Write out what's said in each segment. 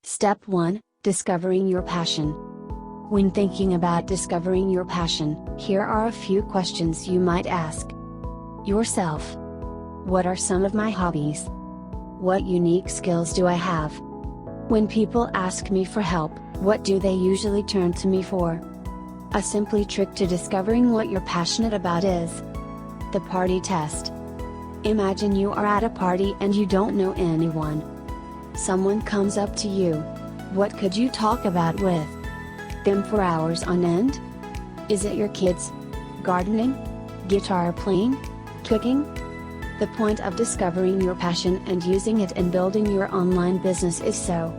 Step 1, Discovering your passion. When thinking about discovering your passion, here are a few questions you might ask yourself. What are some of my hobbies? What unique skills do I have? When people ask me for help, what do they usually turn to me for? A simple trick to discovering what you're passionate about is the party test. Imagine you are at a party and you don't know anyone. Someone comes up to you. What could you talk about with them for hours on end? Is it your kids? Gardening? Guitar playing? Cooking? The point of discovering your passion and using it in building your online business is so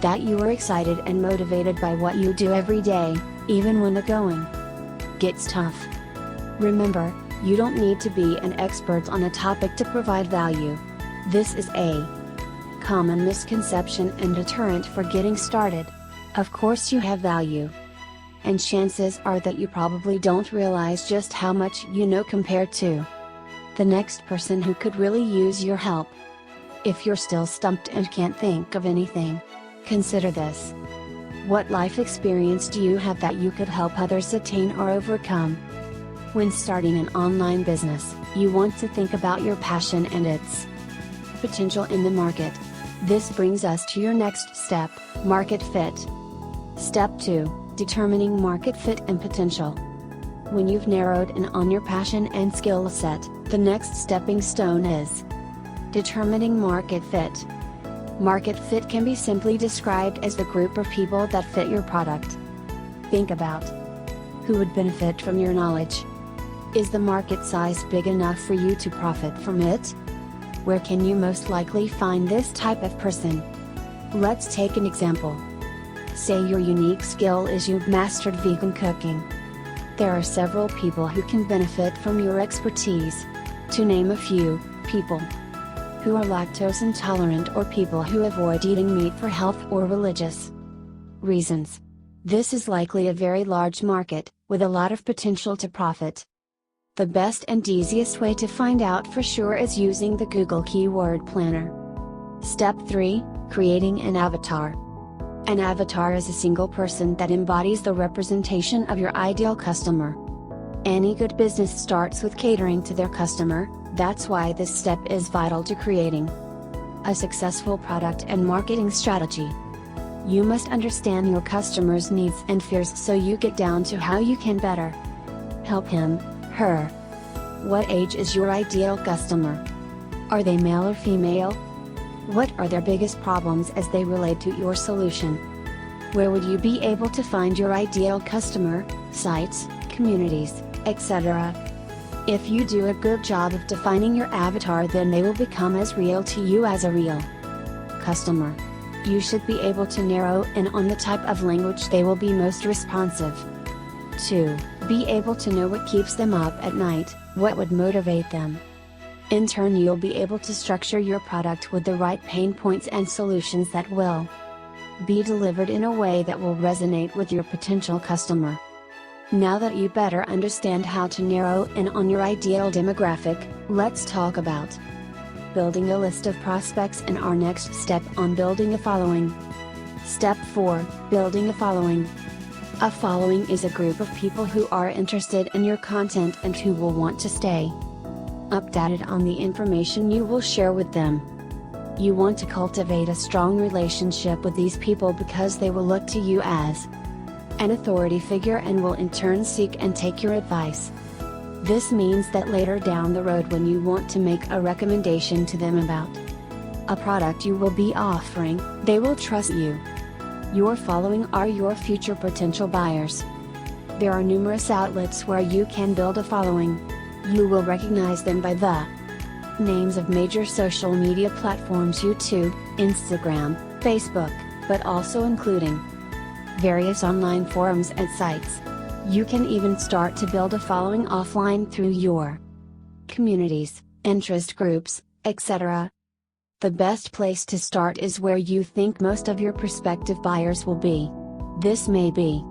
that you are excited and motivated by what you do every day, even when the going gets tough. Remember, you don't need to be an expert on a topic to provide value. This is a common misconception and deterrent for getting started. Of course you have value. And chances are that you probably don't realize just how much you know compared to the next person who could really use your help. If you're still stumped and can't think of anything, consider this. What life experience do you have that you could help others attain or overcome? When starting an online business, you want to think about your passion and its potential in the market. This brings us to your next step, market fit. Step 2, Determining market fit and potential. When you've narrowed in on your passion and skill set, the next stepping stone is determining market fit. Market fit can be simply described as the group of people that fit your product. Think about who would benefit from your knowledge. Is the market size big enough for you to profit from it? Where can you most likely find this type of person? Let's take an example. Say your unique skill is you've mastered vegan cooking. There are several people who can benefit from your expertise. To name a few, people who are lactose intolerant or people who avoid eating meat for health or religious reasons. This is likely a very large market, with a lot of potential to profit. The best and easiest way to find out for sure is using the Google Keyword Planner. Step 3, Creating an avatar. An avatar is a single person that embodies the representation of your ideal customer. Any good business starts with catering to their customer, that's why this step is vital to creating a successful product and marketing strategy. You must understand your customer's needs and fears so you get down to how you can better help him, her. What age is your ideal customer? Are they male or female? What are their biggest problems as they relate to your solution? Where would you be able to find your ideal customer, sites, communities, etc.? If you do a good job of defining your avatar, then they will become as real to you as a real customer. You should be able to narrow in on the type of language they will be most responsive to. Be able to know what keeps them up at night, what would motivate them. In turn, you'll be able to structure your product with the right pain points and solutions that will be delivered in a way that will resonate with your potential customer. Now that you better understand how to narrow in on your ideal demographic, let's talk about building a list of prospects and our next step on building a following. Step 4, Building a following. A following is a group of people who are interested in your content and who will want to stay updated on the information you will share with them. You want to cultivate a strong relationship with these people because they will look to you as an authority figure and will in turn seek and take your advice. This means that later down the road, when you want to make a recommendation to them about a product you will be offering, they will trust you. Your following are your future potential buyers. There are numerous outlets where you can build a following. You will recognize them by the names of major social media platforms: YouTube, Instagram, Facebook, but also including various online forums and sites. You can even start to build a following offline through your communities, interest groups, etc. The best place to start is where you think most of your prospective buyers will be. This may be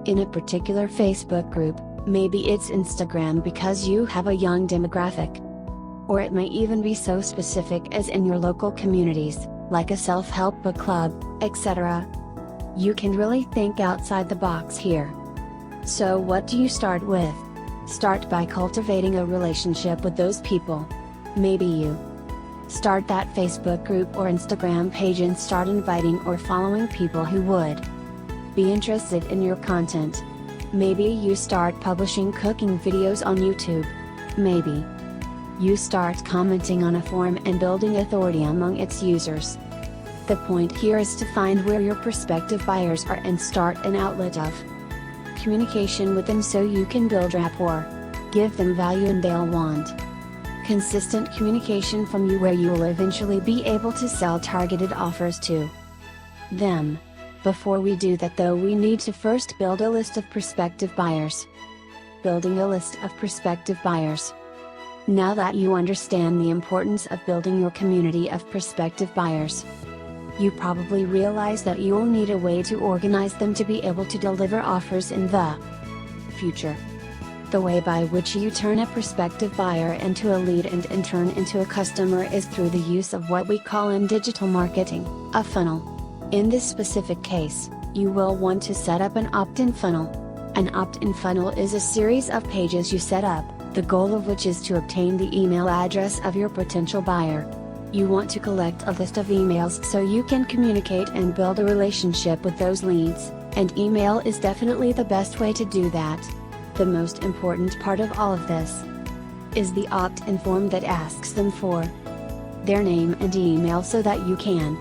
in a particular Facebook group, maybe it's Instagram because you have a young demographic. Or it may even be so specific as in your local communities. like a self-help book club, etc. You can really think outside the box here. So what do you start with? Start by cultivating a relationship with those people. Maybe you start that Facebook group or Instagram page and start inviting or following people who would be interested in your content. Maybe you start publishing cooking videos on YouTube. Maybe you start commenting on a forum and building authority among its users. The point here is to find where your prospective buyers are and start an outlet of communication with them so you can build rapport, give them value and they'll want consistent communication from you where you will eventually be able to sell targeted offers to them. Before we do that though, we need to first build a list of prospective buyers. Building a list of prospective buyers. Now that you understand the importance of building your community of prospective buyers, you probably realize that you will need a way to organize them to be able to deliver offers in the future. The way by which you turn a prospective buyer into a lead and in turn into a customer is through the use of what we call in digital marketing, a funnel. In this specific case, you will want to set up an opt-in funnel. An opt-in funnel is a series of pages you set up, the goal of which is to obtain the email address of your potential buyer. You want to collect a list of emails so you can communicate and build a relationship with those leads, and email is definitely the best way to do that. The most important part of all of this is the opt-in form that asks them for their name and email so that you can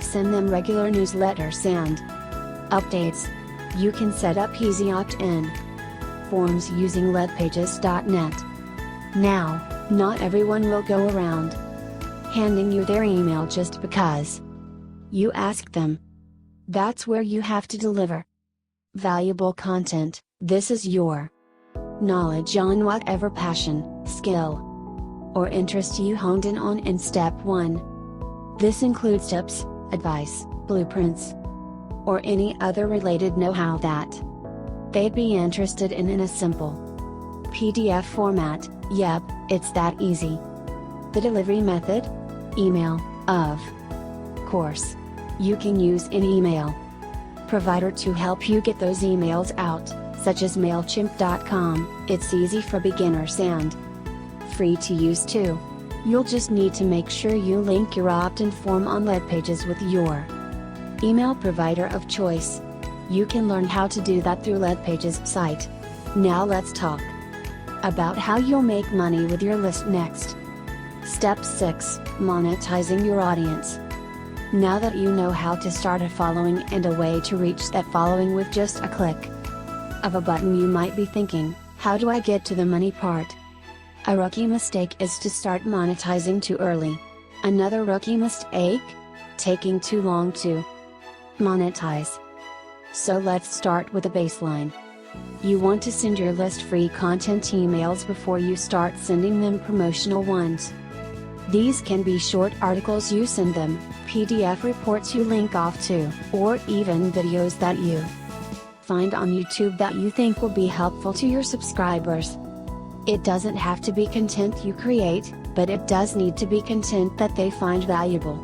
send them regular newsletters and updates. You can set up easy opt-in forms using leadpages.net. Now, not everyone will go around handing you their email just because you asked them. That's where you have to deliver valuable content. This is your knowledge on whatever passion, skill, or interest you honed in on in step 1. This includes tips, advice, blueprints, or any other related know-how that they'd be interested in a simple PDF format. Yep, it's that easy. The delivery method? Email, of course. You can use an email provider to help you get those emails out, such as MailChimp.com. It's easy for beginners and free to use too. You'll just need to make sure you link your opt-in form on Leadpages with your email provider of choice. You can learn how to do that through Leadpages' site. Now let's talk about how you'll make money with your list next. Step 6, Monetizing your audience. Now that you know how to start a following and a way to reach that following with just a click of a button, you might be thinking, how do I get to the money part? A rookie mistake is to start monetizing too early. Another rookie mistake? Taking too long to monetize. So let's start with a baseline. You want to send your list free content emails before you start sending them promotional ones. These can be short articles you send them, PDF reports you link off to, or even videos that you find on YouTube that you think will be helpful to your subscribers. It doesn't have to be content you create, but it does need to be content that they find valuable.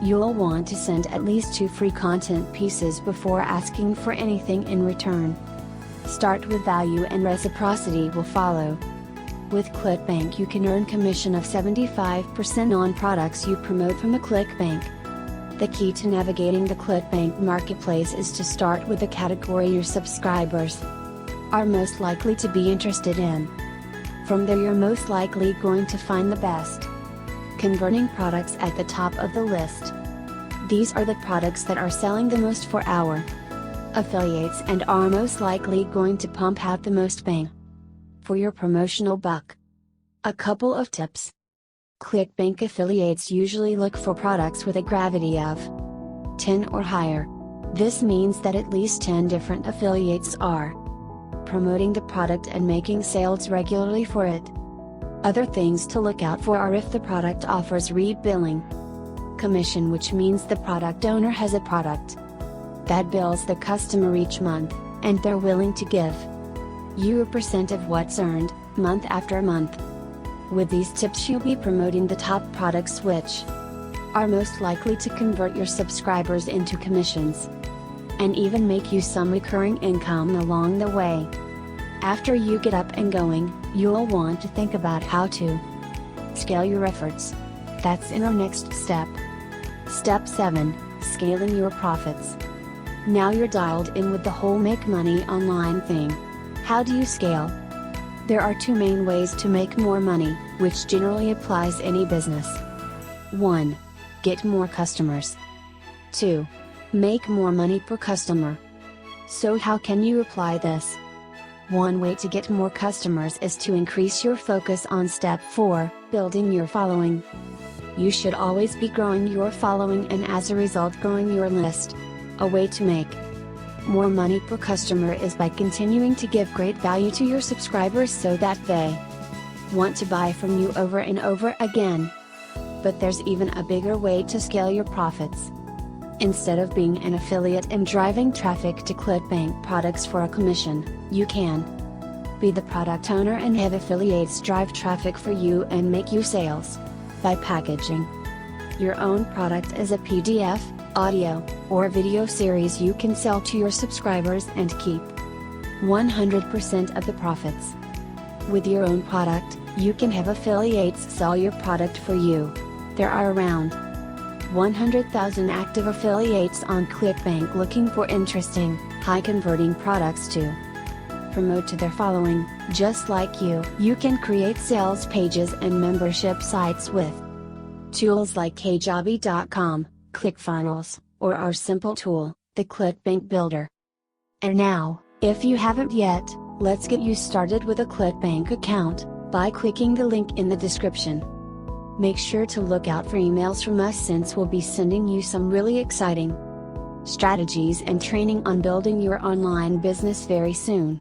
You'll want to send at least 2 free content pieces before asking for anything in return. Start with value and reciprocity will follow. With Clickbank you can earn commission of 75% on products you promote from the Clickbank. The key to navigating the Clickbank marketplace is to start with the category your subscribers are most likely to be interested in. From there you're most likely going to find the best converting products at the top of the list. These are the products that are selling the most for our affiliates and are most likely going to pump out the most bang for your promotional buck. A couple of tips. Clickbank affiliates usually look for products with a gravity of 10 or higher. This means that at least 10 different affiliates are promoting the product and making sales regularly for it. Other things to look out for are if the product offers rebilling commission, which means the product owner has a product that bills the customer each month, and they're willing to give you a percent of what's earned, month after month. With these tips you'll be promoting the top products which are most likely to convert your subscribers into commissions, and even make you some recurring income along the way. After you get up and going, you'll want to think about how to scale your efforts. That's in our next step. Step 7, Scaling your profits. Now you're dialed in with the whole make money online thing. How do you scale? There are two main ways to make more money, which generally applies any business. 1. Get more customers. 2. Make more money per customer. So how can you apply this? One way to get more customers is to increase your focus on step 4, building your following. You should always be growing your following and as a result growing your list. A way to make more money per customer is by continuing to give great value to your subscribers so that they want to buy from you over and over again. But there's even a bigger way to scale your profits. Instead of being an affiliate and driving traffic to Clickbank products for a commission, you can be the product owner and have affiliates drive traffic for you and make you sales. By packaging your own product as a PDF, audio, or video series you can sell to your subscribers and keep 100% of the profits. With your own product, you can have affiliates sell your product for you. There are around 100,000 active affiliates on Clickbank looking for interesting, high-converting products to promote to their following. Just like you can create sales pages and membership sites with tools like Kajabi.com, ClickFunnels, or our simple tool, the Clickbank Builder. And now, if you haven't yet, let's get you started with a Clickbank account by clicking the link in the description. Make sure to look out for emails from us since we'll be sending you some really exciting strategies and training on building your online business very soon.